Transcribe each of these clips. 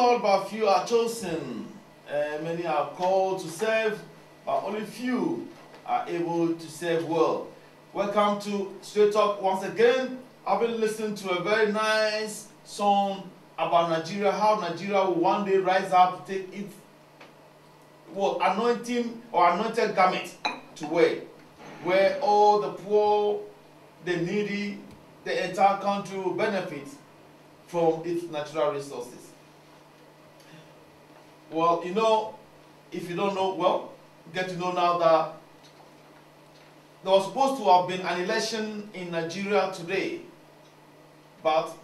called, but few are chosen. Many are called to serve, but only few are able to serve well. Welcome to Straight Talk once again. I've been listening to a very nice song about Nigeria, how Nigeria will one day rise up to take its anointing or anointed garment to wear, where all the poor, the needy, the entire country will benefit from its natural resources. Well, you know, if you don't know, well, get to know now that there was supposed to have been an election in Nigeria today, but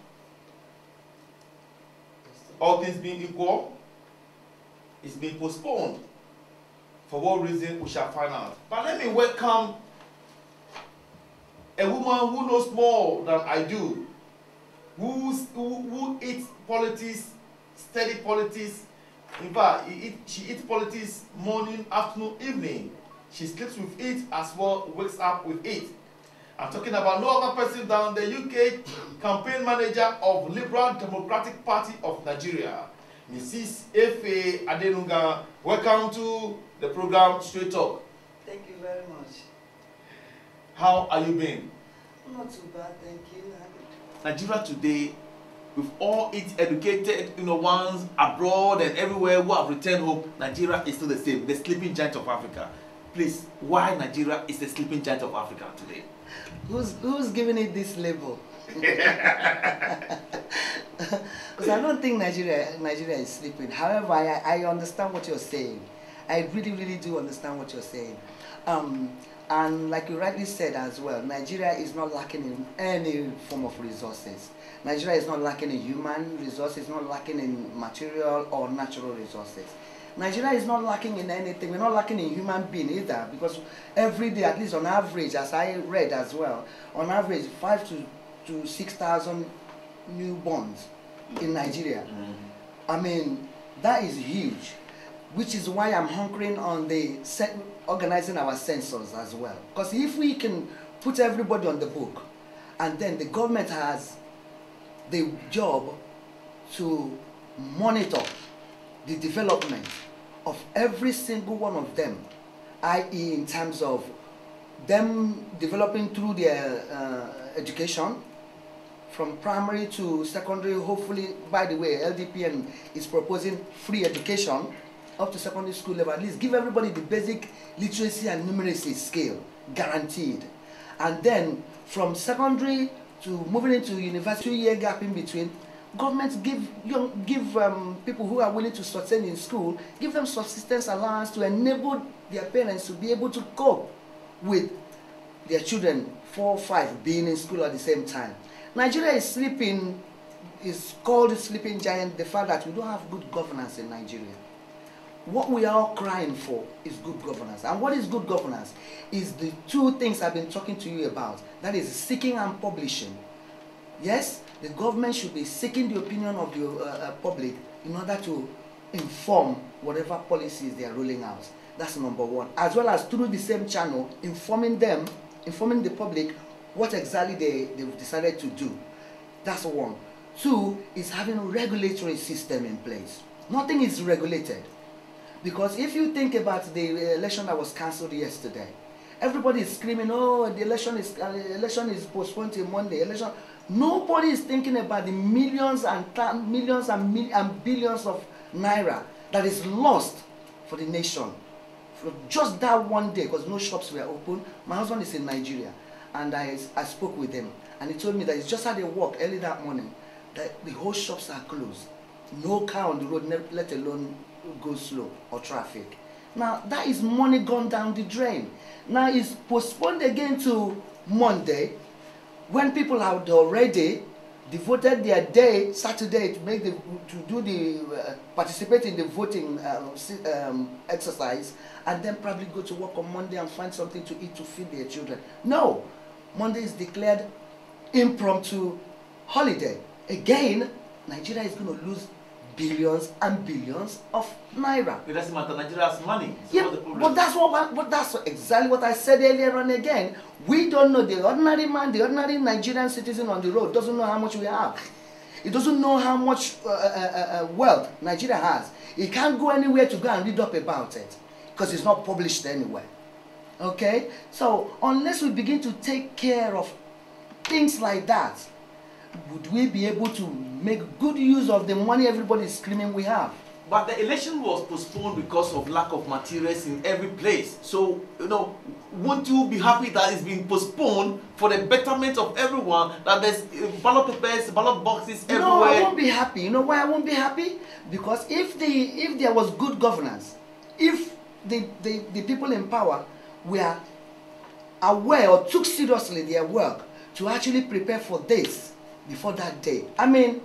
all things being equal, it's been postponed. For what reason, we shall find out. But let me welcome a woman who knows more than I do, who eats politics, study politics. In fact, she eats politics morning, afternoon, evening. She sleeps with it as well, wakes up with it. I'm talking about no other person than the UK campaign manager of Liberal Democratic Party of Nigeria, Mrs. Efe Adenunga. Welcome to the program Straight Talk. Thank you very much. How are you been? Not too bad, thank you. Nigeria today, with all its educated ones abroad and everywhere who have returned home, Nigeria is still the same, the sleeping giant of Africa. Please, why Nigeria is the sleeping giant of Africa today? Who's giving it this label? Because I don't think Nigeria is sleeping. However, I understand what you're saying. I really do understand what you're saying. And like you rightly said as well, Nigeria is not lacking in any form of resources. Nigeria is not lacking in human resources, not lacking in material or natural resources. Nigeria is not lacking in anything. We're not lacking in human being either, because every day, at least on average, as I read as well, on average 5,000 to 6,000 newborns in Nigeria. I mean, that is huge, which is why I'm hunkering on the organizing our census as well. Because if we can put everybody on the book, and then the government has the job to monitor the development of every single one of them, i.e. in terms of them developing through their education, from primary to secondary. Hopefully, by the way, LDPN is proposing free education up to secondary school level. At least give everybody the basic literacy and numeracy skill, guaranteed. And then from secondary to moving into university, 2-year gap in between, government give people who are willing to sustain in school, give them subsistence allowance to enable their parents to be able to cope with their children 4 or 5 being in school at the same time. Nigeria is sleeping, is called the sleeping giant, the fact that we don't have good governance in Nigeria. What we are all crying for is good governance. And what is good governance? Is the 2 things I've been talking to you about. That is seeking and publishing. Yes, the government should be seeking the opinion of the public in order to inform whatever policies they are rolling out. That's number 1. As well as through the same channel, informing the public what exactly they've decided to do. That's 1. 2 is having a regulatory system in place. Nothing is regulated. Because if you think about the election that was cancelled yesterday, everybody is screaming, oh, the election is postponed till Monday. Nobody is thinking about the millions and billions of naira that is lost for the nation. For just that one day, because no shops were open. My husband is in Nigeria, and I spoke with him, and he told me that he's just had a walk early that morning, that the whole shops are closed. No car on the road, let alone go slow or traffic. Now, that is money gone down the drain. Now, it's postponed again to Monday, when people had already devoted their day, Saturday, to participate in the voting exercise, and then probably go to work on Monday and find something to eat to feed their children. No, Monday is declared impromptu holiday. Again, Nigeria is going to lose billions and billions of naira. It doesn't matter. Nigeria has money. Yeah, but that's exactly what I said earlier on again. We don't know. The ordinary man, the ordinary Nigerian citizen on the road doesn't know how much we have. He doesn't know how much wealth Nigeria has. He can't go anywhere to go and read up about it because it's not published anywhere. Okay? So unless we begin to take care of things like that, would we be able to make good use of the money everybody is screaming we have? But the election was postponed because of lack of materials in every place. So, won't you be happy that it's been postponed for the betterment of everyone, that there's ballot papers, ballot boxes everywhere? No, I won't be happy. You know why I won't be happy? Because if there was good governance, if the people in power were aware or took seriously their work to actually prepare for this before that day. I mean,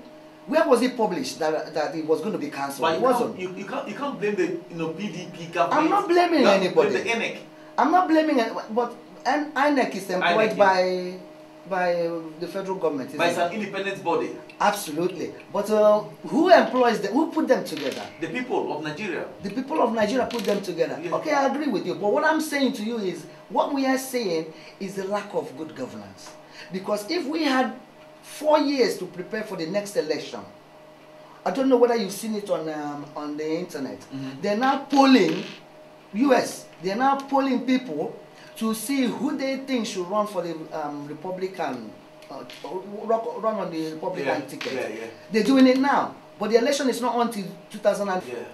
where was it published that it was going to be cancelled? But it wasn't. You can't blame the PDP government. I'm not blaming anybody. Blame the INEC. I'm not blaming it, but INEC is employed by the federal government. But it's an independent body. Absolutely. But who employs them? Who put them together? The people of Nigeria. The people of Nigeria put them together. Yeah. Okay, I agree with you. But what I'm saying to you is, what we are saying is the lack of good governance. Because if we had 4 years to prepare for the next election, I don't know whether you've seen it on the internet. Mm-hmm. They're now polling, they're now polling people to see who they think should run for the Republican, run on the Republican ticket. Yeah, yeah. They're doing it now, but the election is not until 2004. Yeah.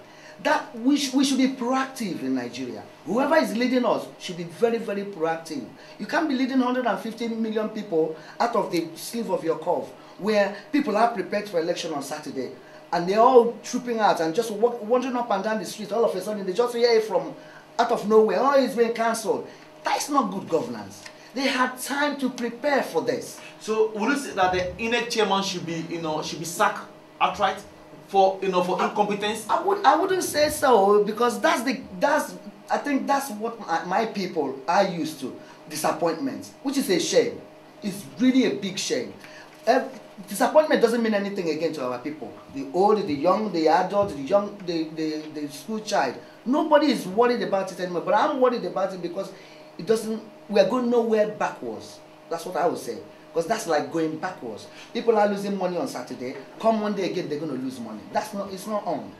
That we should be proactive in Nigeria. Whoever is leading us should be very, very proactive. You can't be leading 150 million people out of the sleeve of your curve, where people are prepared for election on Saturday, and they're all trooping out and just wandering up and down the street. All of a sudden, they just hear it from out of nowhere. Oh, it's been cancelled. That's not good governance. They had time to prepare for this. So, would you say that the INEC chairman should be sacked outright for incompetence? I wouldn't say so, because I think that's what my people are used to. Disappointments, which is a shame. It's really a big shame. Disappointment doesn't mean anything again to our people. The old, the young, the adult, the young, the school child. Nobody is worried about it anymore. But I'm worried about it because we are going nowhere backwards. That's what I would say. Because that's like going backwards. People are losing money on Saturday. Come Monday again, they're going to lose money. It's not on.